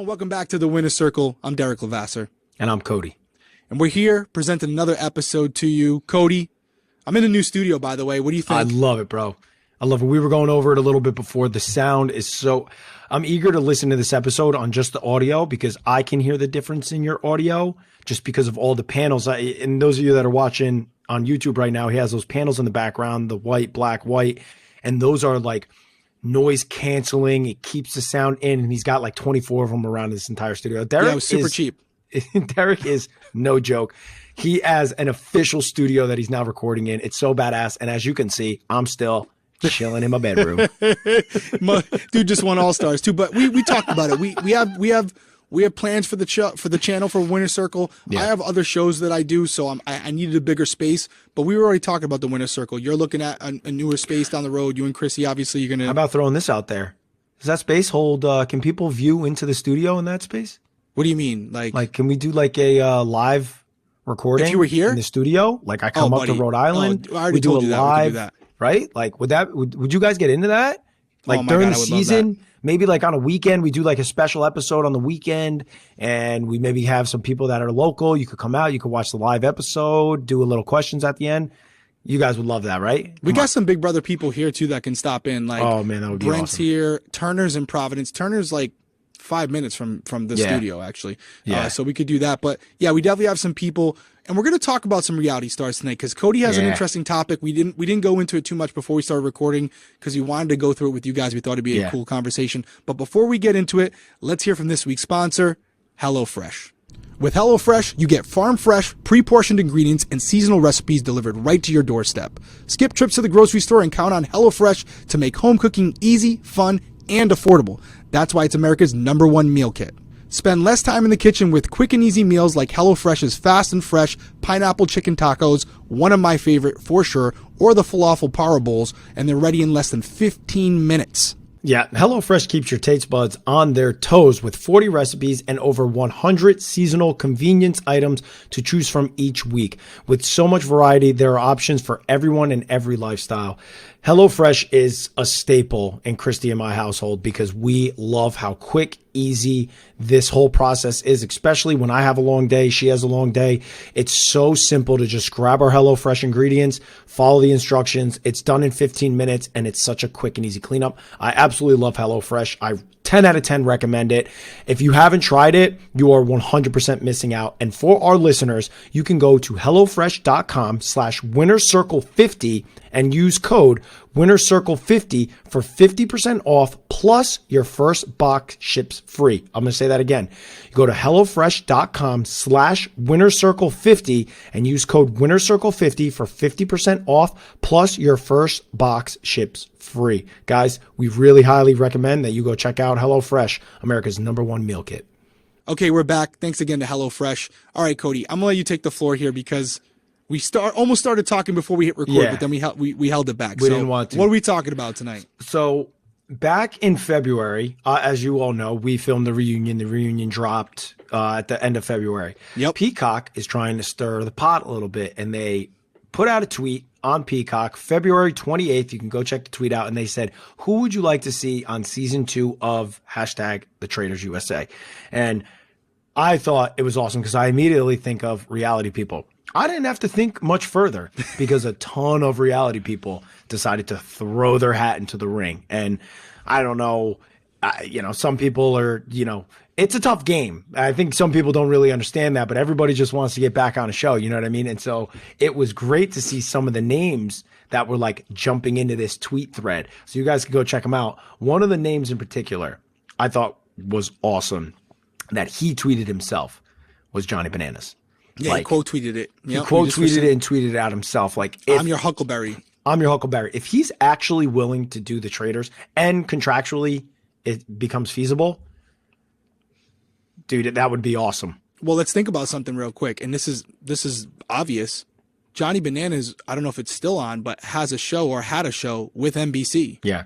and welcome back to the Winner's Circle. I'm Derrick Lavasser. And I'm Cody. And we're here presenting another episode to you. Cody, I'm in a new studio, by the way. What do you think? I love it, bro. I love it. We were going over it a little bit before. The sound is so... I'm eager to listen to this episode on just the audio because I can hear the difference in your audio just because of all the panels. And those of you that are watching on YouTube right now, he has those panels in the background, the white, black, white. And those are like noise canceling. It keeps the sound in, and he's got like 24 of them around this entire studio. Derrick it was super cheap. Derrick is no joke. He has an official studio that he's now recording in. It's so badass. And as you can see, I'm still chilling in my bedroom. Dude just won All-Stars too. But we talked about it. We have plans for the channel for Winner's Circle. Yeah. I have other shows that I do, so I needed a bigger space. But we were already talking about the Winner's Circle. You're looking at a newer space down the road. You and Chrissy, obviously, you're gonna. How about throwing this out there? Does that space hold? Can people view into the studio in that space? What do you mean? Like can we do like a live recording? If you were here in the studio, like I come up to Rhode Island, I already told you that. We could do that. Right? Like, would you guys get into that? Like during the season, maybe like on a weekend, we do like a special episode on the weekend, and we maybe have some people that are local. You could come out, you could watch the live episode, do a little questions at the end. You guys would love that, right? We got some Big Brother people here too that can stop in. Like, oh man, that would be Brent's awesome. here, Turner's in Providence. Turner's like 5 minutes from the studio, actually. Yeah. So we could do that. But yeah, we definitely have some people. And we're going to talk about some reality stars tonight because Cody has an interesting topic. We didn't go into it too much before we started recording because we wanted to go through it with you guys. We thought it'd be a cool conversation. But before we get into it, let's hear from this week's sponsor, HelloFresh. With HelloFresh, you get farm-fresh, pre-portioned ingredients and seasonal recipes delivered right to your doorstep. Skip trips to the grocery store and count on HelloFresh to make home cooking easy, fun, and affordable. That's why it's America's #1 meal kit. Spend less time in the kitchen with quick and easy meals like HelloFresh's fast and fresh pineapple chicken tacos, one of my favorite for sure, or the falafel power bowls, and they're ready in less than 15 minutes. Yeah, HelloFresh keeps your taste buds on their toes with 40 recipes and over 100 seasonal convenience items to choose from each week. With so much variety, there are options for everyone and every lifestyle. HelloFresh is a staple in Christy and my household because we love how quick, easy this whole process is, especially when I have a long day, she has a long day. It's so simple to just grab our HelloFresh ingredients, follow the instructions. It's done in 15 minutes, and it's such a quick and easy cleanup. I absolutely love HelloFresh. I 10 out of 10 recommend it. If you haven't tried it, you are 100% missing out. And for our listeners, you can go to HelloFresh.com/WinnerCircle50 and use code WinnerCircle50 for 50% off plus your first box ships free. I'm going to say that again. You go to HelloFresh.com/WinnerCircle50 and use code WinnerCircle50 for 50% off plus your first box ships free. Guys, we really highly recommend that you go check out HelloFresh, America's #1 meal kit. Okay, we're back. Thanks again to HelloFresh. All right, Cody, I'm going to let you take the floor here because we almost started talking before we hit record, but then we held it back. We didn't want to. What are we talking about tonight? So back in February, as you all know, we filmed the reunion. The reunion dropped at the end of February. Yep. Peacock is trying to stir the pot a little bit, and they put out a tweet on Peacock, February 28th. You can go check the tweet out. And they said, who would you like to see on season 2 of #The Traitors USA? And I thought it was awesome because I immediately think of reality people. I didn't have to think much further because a ton of reality people decided to throw their hat into the ring. And I don't know, some people are, it's a tough game. I think some people don't really understand that, but everybody just wants to get back on a show. You know what I mean? And so it was great to see some of the names that were like jumping into this tweet thread. So you guys can go check them out. One of the names in particular I thought was awesome that he tweeted himself was Johnny Bananas. Yeah, he quote tweeted it. He quote tweeted it and tweeted it out himself. Like, I'm your Huckleberry. I'm your Huckleberry. If he's actually willing to do the Traitors and contractually it becomes feasible, dude, that would be awesome. Well, let's think about something real quick. And this is obvious. Johnny Bananas, I don't know if it's still on, but has a show or had a show with NBC. Yeah.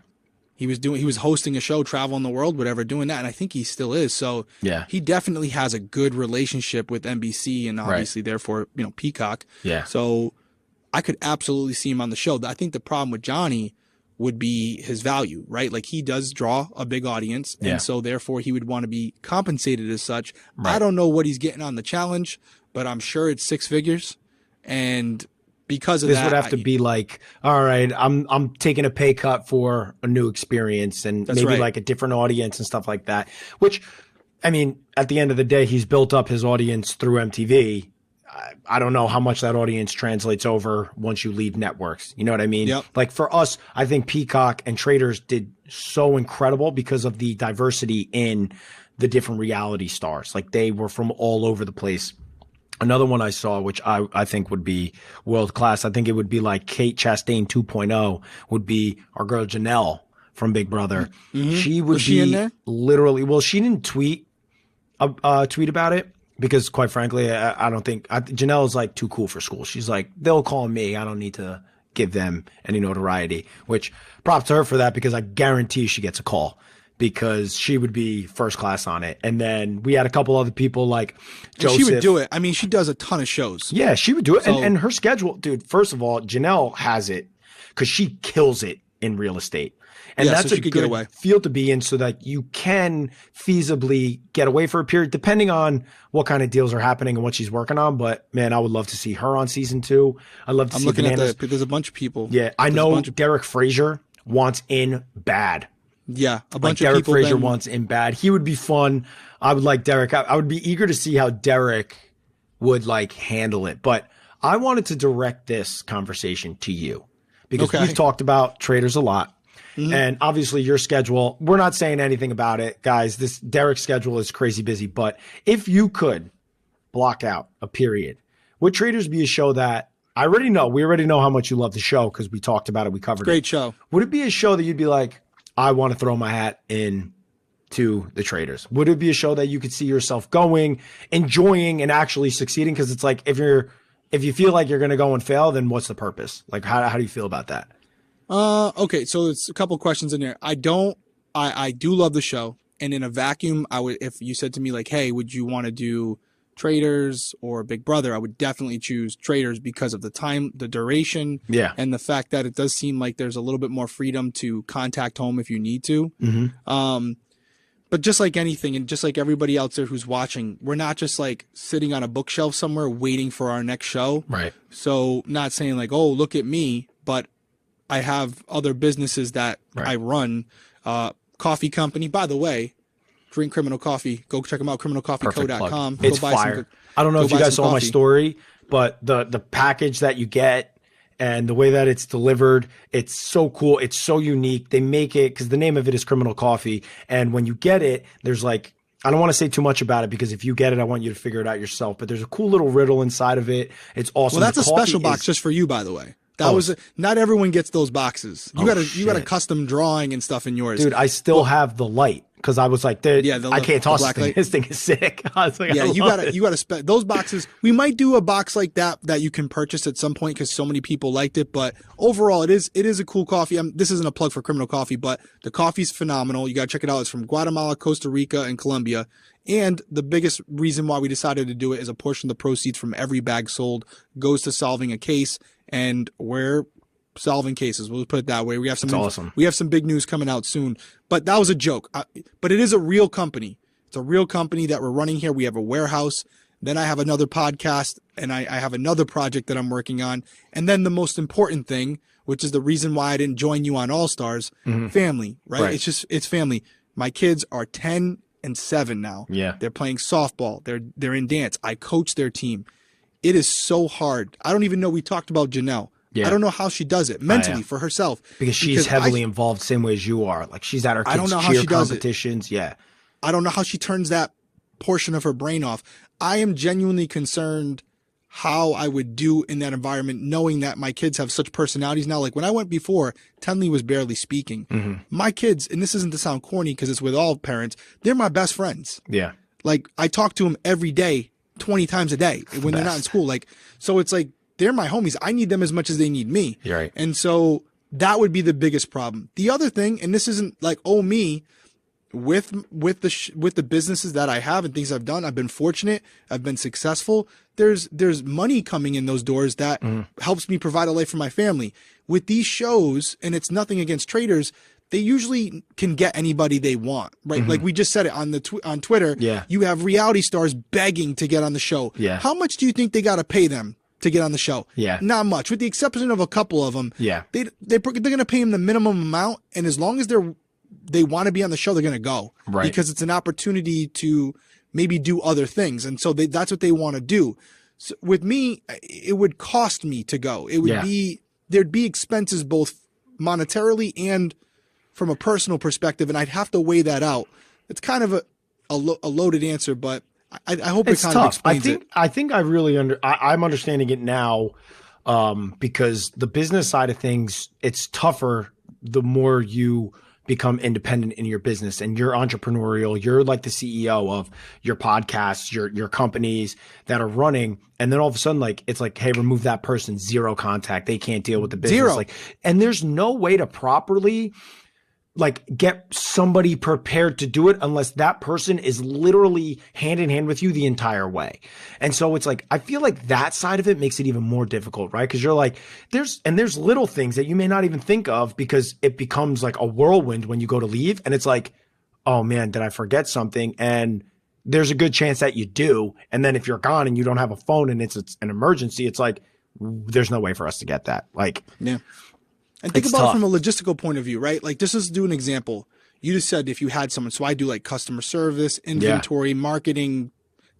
He was hosting a show, traveling the world, whatever, doing that, and I think he still is. So yeah, he definitely has a good relationship with NBC and obviously therefore, Peacock. Yeah. So I could absolutely see him on the show. I think the problem with Johnny would be his value, right? Like he does draw a big audience, and so therefore he would want to be compensated as such. Right. I don't know what he's getting on the challenge, but I'm sure it's six figures. And because of this would have to be like, all right, I'm taking a pay cut for a new experience and maybe like a different audience and stuff like that. Which, I mean, at the end of the day, he's built up his audience through MTV. I don't know how much that audience translates over once you leave networks. You know what I mean? Yep. Like for us, I think Peacock and Traitors did so incredible because of the diversity in the different reality stars. Like they were from all over the place. Another one I saw, which I think would be world class, I think it would be like Kate Chastain 2.0 would be our girl Janelle from Big Brother. Mm-hmm. She would be in there? Literally, well, she didn't tweet about it because quite frankly, I don't think Janelle is like too cool for school. She's like, they'll call me. I don't need to give them any notoriety, which props to her for that because I guarantee she gets a call. Because she would be first class on it. And then we had a couple other people like Joseph. And she would do it. I mean, she does a ton of shows. Yeah, she would do it. So, and her schedule, dude, first of all, Janelle has it because she kills it in real estate. And that's a good field to be in so that you can feasibly get away for a period, depending on what kind of deals are happening and what she's working on. But, man, I would love to see her on season 2. I'd love to see Bananas. There's a bunch of people. Yeah, I know Derek Frazier wants in bad. Yeah, a bunch of Derek people. Frazier wants in bad. He would be fun. I would like Derek. I would be eager to see how Derek would like handle it. But I wanted to direct this conversation to you because we've talked about Traitors a lot. Mm-hmm. And obviously your schedule, we're not saying anything about it, guys. This Derek's schedule is crazy busy. But if you could block out a period, would Traitors be a show that we already know how much you love the show because we talked about it. We covered it. Great show. Would it be a show that you'd be like, I want to throw my hat in to the Traitors? Would it be a show that you could see yourself going, enjoying, and actually succeeding? Because it's like if you feel like you're going to go and fail, then what's the purpose? Like how do you feel about that? Okay, so it's a couple questions in there. I do love the show, and in a vacuum, I would, if you said to me like, hey, would you want to do Traitors or Big Brother, I would definitely choose Traitors because of the time, the duration, and the fact that it does seem like there's a little bit more freedom to contact home if you need to. Mm-hmm. But just like anything, and just like everybody else there who's watching, we're not just like sitting on a bookshelf somewhere waiting for our next show. Right. So not saying like, oh, look at me, but I have other businesses that I run. Coffee company, by the way. Drink Criminal Coffee. Go check them out, criminalcoffeeco.com. It's fire. I don't know if you guys saw my story, but the package that you get and the way that it's delivered, it's so cool. It's so unique. They make it because the name of it is Criminal Coffee. And when you get it, there's like, I don't want to say too much about it because if you get it, I want you to figure it out yourself. But there's a cool little riddle inside of it. It's awesome. Well, that's a special box just for you, by the way. Not everyone gets those boxes. You got a custom drawing and stuff in yours. Dude, I still have the light. Because I was like, I can't toss this thing. This thing is sick. I was like, yeah, you gotta those boxes. We might do a box like that you can purchase at some point because so many people liked it. But overall, it is a cool coffee. This isn't a plug for Criminal Coffee, but the coffee's phenomenal. You gotta check it out. It's from Guatemala, Costa Rica, and Colombia. And the biggest reason why we decided to do it is a portion of the proceeds from every bag sold goes to solving a case, and we're solving cases. We'll put it that way. We have some big news coming out soon, but that was a joke. But it is a real company. It's a real company that we're running here. We have a warehouse. Then I have another podcast and I have another project that I'm working on. And then the most important thing, which is the reason why I didn't join you on All Stars, family, right? It's family. My kids are 10 and 7 now. Yeah. They're playing softball. They're in dance. I coach their team. It is so hard. I don't even know. We talked about Janelle. Yeah. I don't know how she does it mentally for herself. Because she's heavily involved same way as you are. Like she's at her kids' cheer competitions. Yeah. I don't know how she turns that portion of her brain off. I am genuinely concerned how I would do in that environment, knowing that my kids have such personalities now. Like when I went before, Tenley was barely speaking. Mm-hmm. My kids, and this isn't to sound corny because it's with all parents, they're my best friends. Yeah. Like I talk to them every day, 20 times a day when they're not in school. Like, so it's like, they're my homies. I need them as much as they need me. You're right. And so that would be the biggest problem. The other thing, and this isn't like, oh, me, with the businesses that I have and things I've done, I've been fortunate. I've been successful. There's money coming in those doors that helps me provide a life for my family. With these shows, and it's nothing against Traitors, they usually can get anybody they want, right? Like we just said it on on Twitter. Yeah. You have reality stars begging to get on the show. Yeah. How much do you think they got to pay them to get on the show? Yeah. Not much, with the exception of a couple of them. Yeah. They're going to pay them the minimum amount, and as long as they want to be on the show, they're going to go. Right. Because it's an opportunity to maybe do other things, and so that's what they want to do. So with me, it would cost me to go. It would be, there'd be expenses both monetarily and from a personal perspective, and I'd have to weigh that out. It's kind of a loaded answer, but I hope it's it kind tough. of explains it. I think I really I'm understanding it now, because the business side of things, it's tougher the more you become independent in your business and you're entrepreneurial. You're like the CEO of your podcasts, your companies that are running. And then all of a sudden, like, it's like, hey, remove that person, zero contact. They can't deal with the business. Zero. Like, and there's no way to properly like get somebody prepared to do it unless that person is literally hand in hand with you the entire way. And so it's like, I feel like that side of it makes it even more difficult, right? Because you're like, there's little things that you may not even think of because it becomes like a whirlwind when you go to leave. And it's like, oh man, did I forget something? And there's a good chance that you do. And then if you're gone and you don't have a phone and it's an emergency, it's like, there's no way for us to get that. Like, yeah. And think about it from a logistical point of view, right? Like, just to do an example, you just said if you had someone, so I do like customer service, inventory, marketing,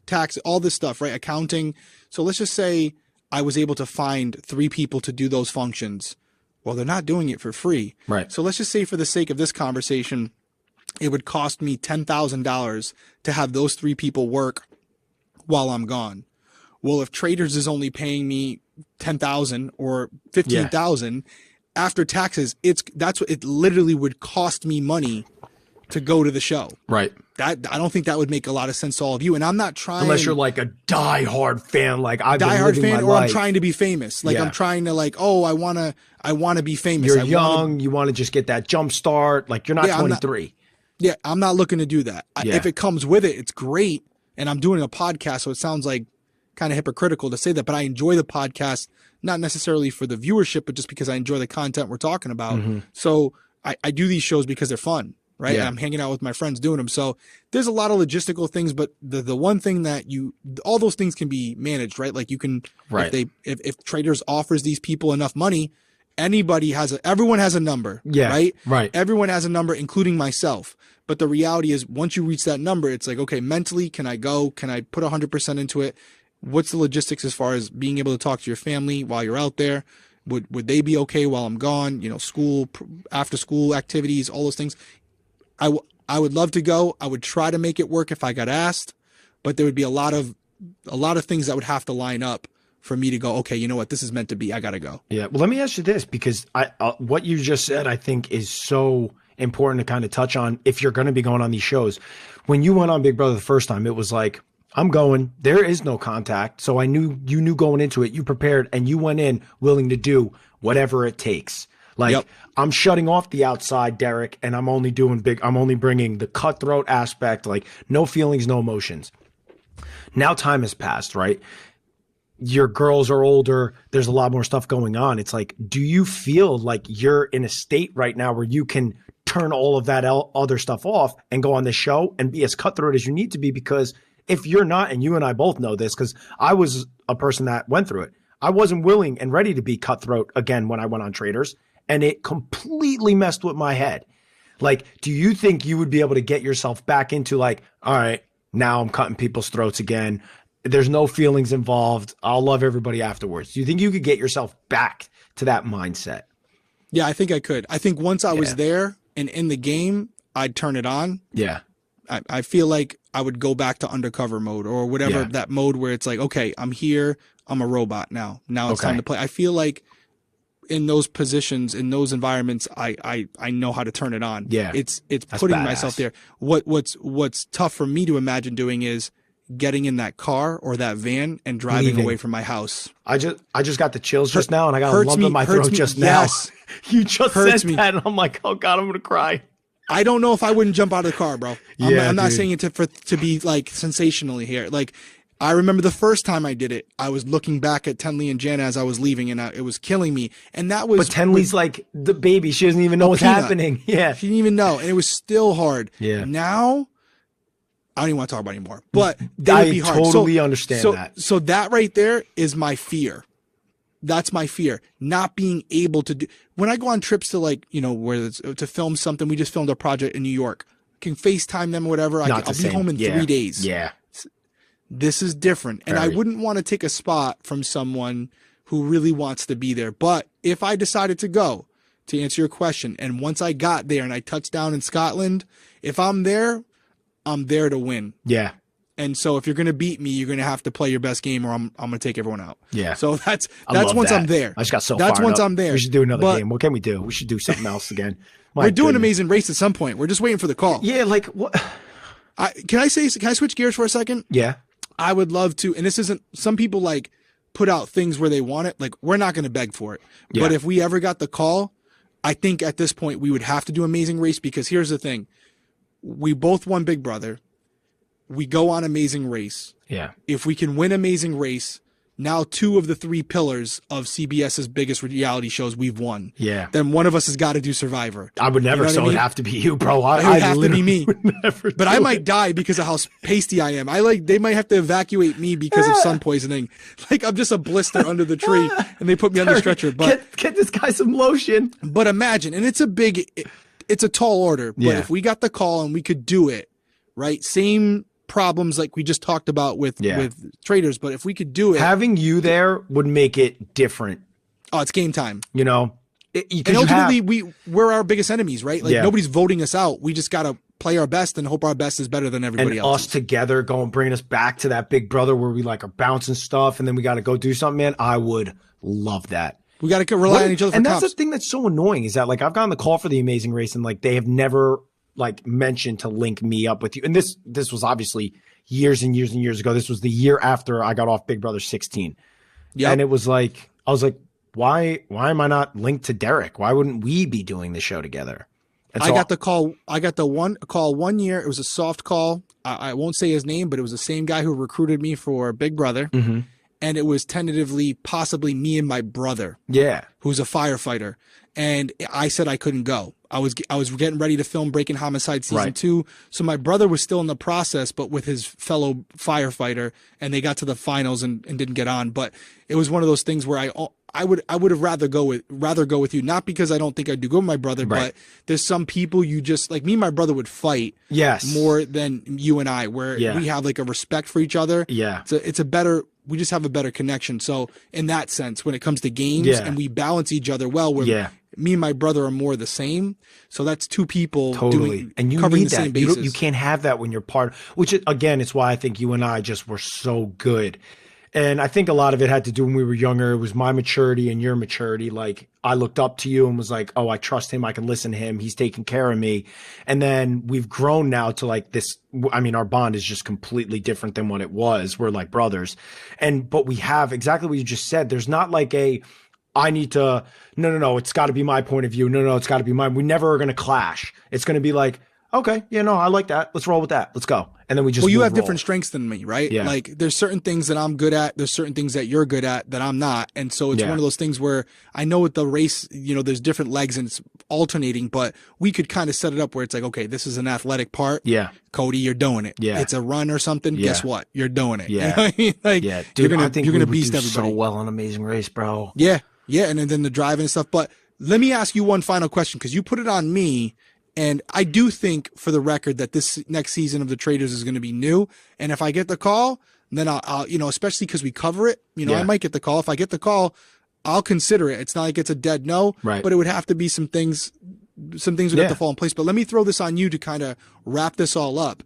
tax, all this stuff, right? Accounting. So let's just say I was able to find 3 people to do those functions. Well, they're not doing it for free. Right. So let's just say for the sake of this conversation, it would cost me $10,000 to have those 3 people work while I'm gone. Well, if Traitors is only paying me $10,000 or $15,000, after taxes, that's what it literally would cost me money to go to the show. Right. That I don't think that would make a lot of sense to all of you. And I'm not trying, unless you're like a diehard fan, like I've been diehard living fan, my or life. I'm trying to be famous. Like I'm trying to like, oh, I wanna be famous. You're young, you want to just get that jump start. Like you're not 23. I'm not looking to do that. If it comes with it, it's great. And I'm doing a podcast, so it sounds like kind of hypocritical to say that, but I enjoy the podcast, not necessarily for the viewership, but just because I enjoy the content we're talking about. So I do these shows because they're fun, right? And I'm hanging out with my friends doing them. So there's a lot of logistical things, but the one thing that all those things can be managed, right? Like you can, if Traitors offers these people enough money, everyone has a number, right? Right. Everyone has a number, including myself. But the reality is once you reach that number, it's like, okay, mentally, can I go? Can I put 100% into it? What's the logistics as far as being able to talk to your family while you're out there? Would they be okay while I'm gone? You know, school, after school activities, all those things. I would love to go. I would try to make it work if I got asked, but there would be a lot of things that would have to line up for me to go, okay, you know what? This is meant to be. I got to go. Yeah. Well, let me ask you this, because what you just said, I think is so important to kind of touch on if you're going to be going on these shows. When you went on Big Brother the first time, it was like, I'm going, there is no contact. So you knew going into it, you prepared and you went in willing to do whatever it takes. Like I'm shutting off the outside, Derrick, and I'm only bringing the cutthroat aspect, like no feelings, no emotions. Now time has passed, right? Your girls are older. There's a lot more stuff going on. It's like, do you feel like you're in a state right now where you can turn all of that other stuff off and go on the show and be as cutthroat as you need to be? Because if you're not, and you and I both know this, because I was a person that went through it, I wasn't willing and ready to be cutthroat again when I went on Traitors, and it completely messed with my head. Like, do you think you would be able to get yourself back into like, all right, now I'm cutting people's throats again. There's no feelings involved. I'll love everybody afterwards. Do you think you could get yourself back to that mindset? Yeah, I think I could. I think once I was there and in the game, I'd turn it on. Yeah. I feel like I would go back to undercover mode or whatever, that mode where it's like, okay, I'm here. I'm a robot now. Now it's time to play. I feel like in those positions, in those environments, I know how to turn it on. Yeah. It's putting myself there. What's tough for me to imagine doing is getting in that car or that van and driving away from my house. I just got the chills just now, and I got a lump in my throat just now. Yes. You just said that, and I'm like, oh God, I'm going to cry. I don't know if I wouldn't jump out of the car, bro. I'm not dude. saying it to be like sensationally here. Like, I remember the first time I did it, I was looking back at Tenley and Jana as I was leaving, and it was killing me. And that was. But Tenley's like the baby. She doesn't even know what's happening. Yeah. She didn't even know. And it was still hard. Yeah. Now, I don't even want to talk about it anymore. But I totally understand that. So that right there is my fear. That's my fear. Not being able to do. When I go on trips to like, where it's to film something, we just filmed a project in New York. I can FaceTime them or whatever. I'll be home in 3 days. Yeah. This is different. And I wouldn't want to take a spot from someone who really wants to be there. But if I decided to go, to answer your question, and once I got there and I touched down in Scotland, if I'm there to win. Yeah. And so if you're going to beat me, you're going to have to play your best game or I'm going to take everyone out. Yeah. So that's once I'm there. I just got so That's once I'm there. We should do another game. What can we do? We should do something else again. We're doing Amazing Race at some point. We're just waiting for the call. Yeah, like what? Can I switch gears for a second? Yeah. I would love to, and this isn't, some people like put out things where they want it. Like, we're not going to beg for it. Yeah. But if we ever got the call, I think at this point we would have to do Amazing Race, because here's the thing. We both won Big Brother. We go on Amazing Race. Yeah. If we can win Amazing Race, now 2 of the 3 pillars of CBS's biggest reality shows we've won. Yeah. Then one of us has got to do Survivor. I would never, so it would have to be you, bro. It would have to be me. But I might die because of how pasty I am. They might have to evacuate me because of sun poisoning. Like, I'm just a blister under the tree and they put me on the stretcher. But get this guy some lotion. But imagine, and it's a tall order. But if we got the call and we could do it, right? Same problems like we just talked about with Traitors, but if we could do it, having you there would make it different. Oh, it's game time. And ultimately we're our biggest enemies, right? Like nobody's voting us out. We just gotta play our best and hope our best is better than everybody else. Us together bringing us back to that Big Brother where we like are bouncing stuff and then we got to go do something, man. I would love that. We got to rely on each other for that's the thing that's so annoying is that like I've gotten the call for the Amazing Race and like they have never like mentioned to link me up with you. And this was obviously years and years and years ago. This was the year after I got off Big Brother 16. Yeah. And it was like, I was like, why am I not linked to Derrick? Why wouldn't we be doing the show together? And so I got the call. I got the call 1 year. It was a soft call. I won't say his name, but it was the same guy who recruited me for Big Brother. Mm-hmm. And it was tentatively possibly me and my brother. Yeah. Who's a firefighter. And I said I couldn't go. I was getting ready to film Breaking Homicide season 2. So my brother was still in the process, but with his fellow firefighter, and they got to the finals and didn't get on. But it was one of those things where I would have rather go with you, not because I don't think I'd do good with my brother, but there's some people you just like me and my brother would fight more than you and I, where we have like a respect for each other. Yeah. We just have a better connection. So in that sense, when it comes to games and we balance each other well, where me and my brother are more the same. So that's 2 people doing and you covering need the same bases. You can't have that when you're part, which again, it's why I think you and I just were so good. And I think a lot of it had to do when we were younger. It was my maturity and your maturity. Like I looked up to you and was like, oh, I trust him. I can listen to him. He's taking care of me. And then we've grown now to like this. I mean, our bond is just completely different than what it was. We're like brothers. But we have exactly what you just said. There's not like I need to, no, it's got to be my point of view. No, it's got to be mine. We never are going to clash. It's going to be like, okay, I like that. Let's roll with that. Let's go. And then we just you have different strengths than me, right? Yeah. Like there's certain things that I'm good at. There's certain things that you're good at that I'm not. And so it's one of those things where I know with the race, there's different legs and it's alternating, but we could kind of set it up where it's like, okay, this is an athletic part. Yeah. Cody, you're doing it. Yeah. It's a run or something. Yeah. Guess what? You're doing it. Yeah. You know what I mean? Like, yeah. Dude, you're gonna beast do everybody so well on Amazing Race, bro. Yeah. Yeah. And then the driving and stuff. But let me ask you one final question, because you put it on me. And I do think, for the record, that this next season of the Traitors is going to be new. And if I get the call, then I'll especially because we cover it, I might get the call. If I get the call, I'll consider it. It's not like it's a dead no, right? But it would have to be some things would have to fall in place. But let me throw this on you to kind of wrap this all up.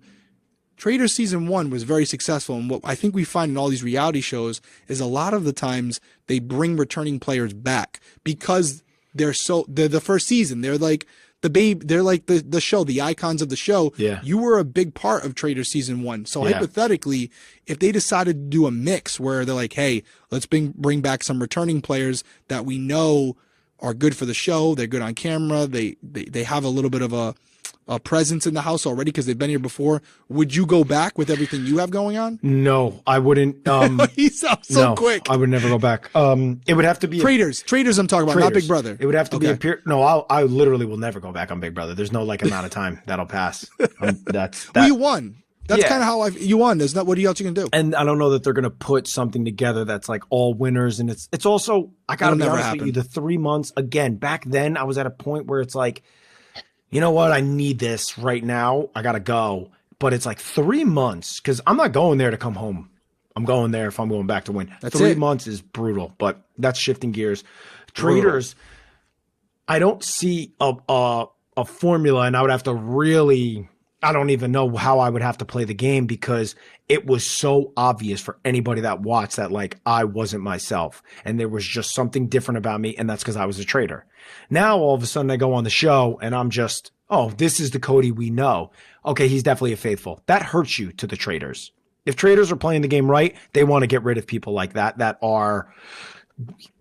Traitors season 1 was very successful. And what I think we find in all these reality shows is a lot of the times they bring returning players back because they're the first season. They're like, they're like the show, the icons of the show. Yeah. You were a big part of Traitors season 1. So hypothetically, if they decided to do a mix where they're like, hey, let's bring back some returning players that we know are good for the show. They're good on camera. They have a little bit of presence in the house already because they've been here before. Would you go back with everything you have going on? No, I wouldn't. He sounds so quick. I would never go back. It would have to be Traitors. Traitors I'm talking about, not Big Brother. It would have to be I literally will never go back on Big Brother. There's no like amount of time that'll pass. Well, you won. That's kind of how you won. There's not what else you can do. And I don't know that they're going to put something together that's like all winners. And it's also, I got to be honest with you, the 3 months, again, back then I was at a point where it's like, you know what? I need this right now. I got to go. But it's like 3 months because I'm not going there to come home. I'm going there if I'm going back to win. That's 3 months is brutal, but that's shifting gears. Traitors, I don't see a formula, and I would have to really, I don't even know how I would have to play the game because it was so obvious for anybody that watched that like I wasn't myself and there was just something different about me, and that's because I was a traitor. Now all of a sudden I go on the show and I'm just, oh, this is the Cody we know. Okay, he's definitely a faithful. That hurts you to the Traitors. If Traitors are playing the game right, they want to get rid of people like that are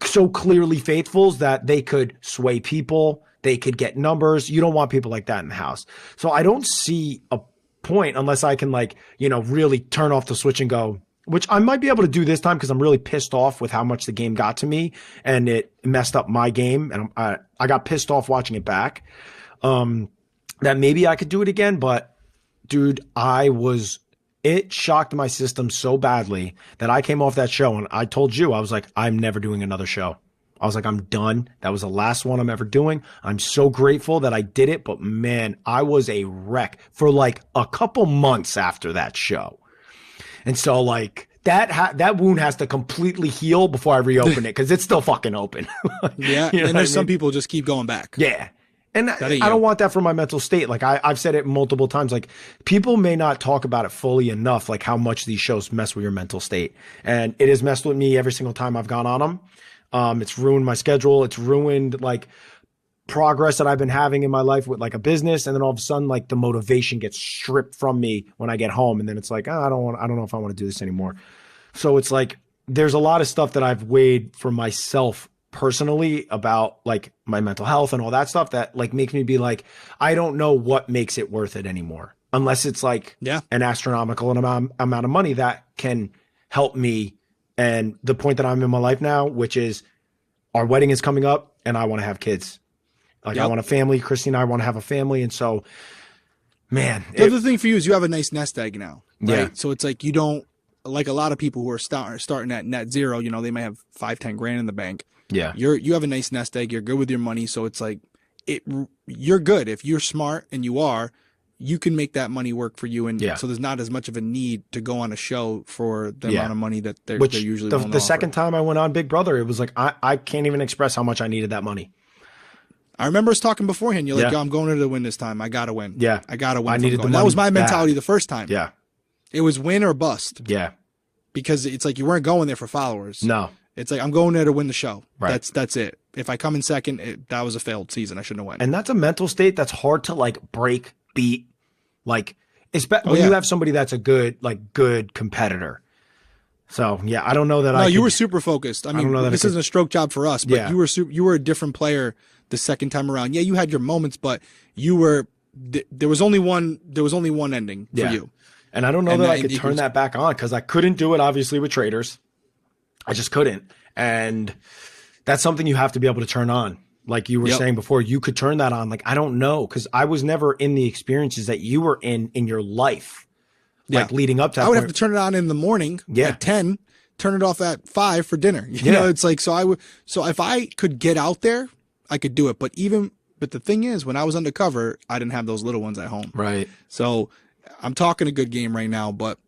so clearly faithfuls that they could sway people. They could get numbers. You don't want people like that in the house. So I don't see a point unless I can like, really turn off the switch and go, which I might be able to do this time because I'm really pissed off with how much the game got to me and it messed up my game. And I got pissed off watching it back. That maybe I could do it again, but dude, it shocked my system so badly that I came off that show and I told you, I was like, I'm never doing another show. I was like, I'm done. That was the last one I'm ever doing. I'm so grateful that I did it. But man, I was a wreck for like a couple months after that show. And so like that wound has to completely heal before I reopen it because it's still fucking open. Yeah. And there's some people just keep going back. Yeah. And I don't want that for my mental state. Like I've said it multiple times, like people may not talk about it fully enough, like how much these shows mess with your mental state. And it has messed with me every single time I've gone on them. It's ruined my schedule. It's ruined like progress that I've been having in my life with like a business. And then all of a sudden, like the motivation gets stripped from me when I get home. And then it's like, I don't know if I want to do this anymore. So it's like, there's a lot of stuff that I've weighed for myself personally about like my mental health and all that stuff that like makes me be like, I don't know what makes it worth it anymore, unless it's like an astronomical amount of money that can help me. And the point that I'm in my life now, which is our wedding is coming up and I want to have kids. Like I want a family. Christy and I want to have a family. And so, man. The other thing for you is you have a nice nest egg now. Right? Yeah. So it's like you don't, like a lot of people who are starting at net zero, they might have 5-10 grand in the bank. Yeah. You have a nice nest egg. You're good with your money. So it's like you're good. If you're smart and you can make that money work for you. And so there's not as much of a need to go on a show for the amount of money that they're usually willing to the second time I went on Big Brother, it was like, I can't even express how much I needed that money. I remember us talking beforehand. You're like, yo, I'm going to win this time. I got to win. Yeah. I got to win. I needed the money. That was my mentality the first time. Yeah. It was win or bust. Yeah. Because it's like you weren't going there for followers. No. It's like I'm going there to win the show. Right. That's it. If I come in second, that was a failed season. I shouldn't have won. And that's a mental state that's hard to like break, beat. Like, when you have somebody that's a good competitor. So yeah, I don't know that you were super focused. I mean, this isn't a stroke job for us, but you were a different player the second time around. Yeah, you had your moments, but there was only one ending for you. And I don't know that I could turn that back on because I couldn't do it obviously with Traitors. I just couldn't. And that's something you have to be able to turn on. Like you were saying before, you could turn that on. Like, I don't know, because I was never in the experiences that you were in your life, like leading up to that. I would have to turn it on in the morning at 10, turn it off at 5 for dinner. You know, it's like, so if I could get out there, I could do it. But the thing is, when I was undercover, I didn't have those little ones at home. Right. So I'm talking a good game right now, but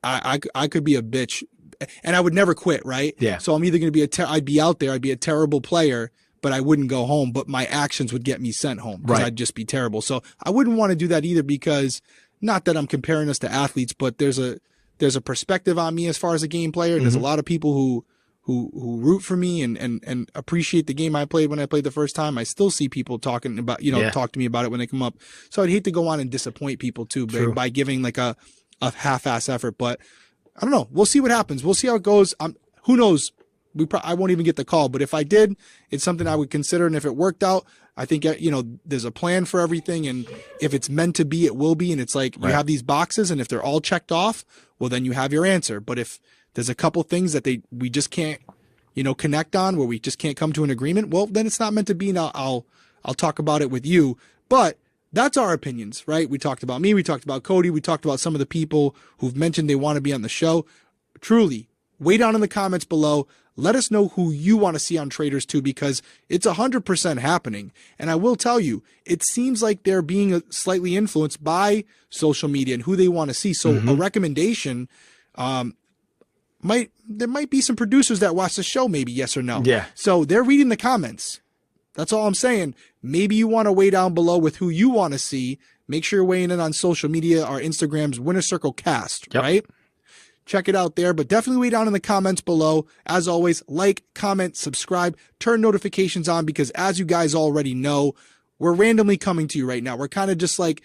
I could be a bitch and I would never quit. Right. Yeah. So I'm either going to be I'd be out there, I'd be a terrible player, but I wouldn't go home, but my actions would get me sent home because I'd just be terrible. So I wouldn't want to do that either, because not that I'm comparing us to athletes, but there's a perspective on me as far as a game player. And there's a lot of people who root for me and appreciate the game I played when I played the first time. I still see people talking about, talk to me about it when they come up. So I'd hate to go on and disappoint people too by giving like a half-ass effort, but I don't know. We'll see what happens. We'll see how it goes. Who knows? I won't even get the call. But if I did, it's something I would consider. And if it worked out, I think, there's a plan for everything. And if it's meant to be, it will be. And it's like you have these boxes, and if they're all checked off, well, then you have your answer. But if there's a couple things that we just can't, connect on, where we just can't come to an agreement, well, then it's not meant to be. And I'll talk about it with you. But that's our opinions, right? We talked about me. We talked about Cody. We talked about some of the people who've mentioned they want to be on the show. Truly, way down in the comments below, let us know who you want to see on Traitors 2, because it's 100% happening. And I will tell you, it seems like they're being slightly influenced by social media and who they want to see. So a recommendation, there might be some producers that watch the show, maybe yes or no. Yeah. So they're reading the comments. That's all I'm saying. Maybe you want to weigh down below with who you want to see. Make sure you're weighing in on social media. Our Instagram's Winner Circle Cast, right? Check it out there, but definitely weigh down in the comments below. As always, like, comment, subscribe, turn notifications on, because as you guys already know, we're randomly coming to you right now. We're kind of just like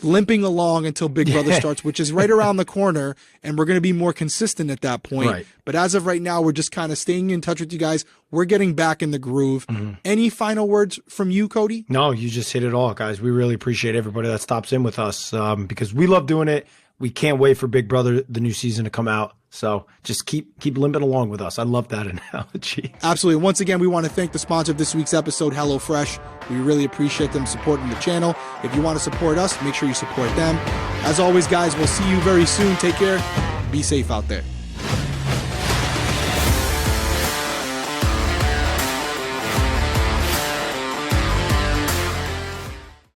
limping along until Big Brother starts, which is right around the corner, and we're going to be more consistent at that point. Right. But as of right now, we're just kind of staying in touch with you guys. We're getting back in the groove. Any final words from you, Cody? No, you just hit it all, guys. We really appreciate everybody that stops in with us, because we love doing it. We can't wait for Big Brother, the new season, to come out. So just keep limping along with us. I love that analogy. Absolutely. Once again, we want to thank the sponsor of this week's episode, HelloFresh. We really appreciate them supporting the channel. If you want to support us, make sure you support them. As always, guys, we'll see you very soon. Take care. Be safe out there.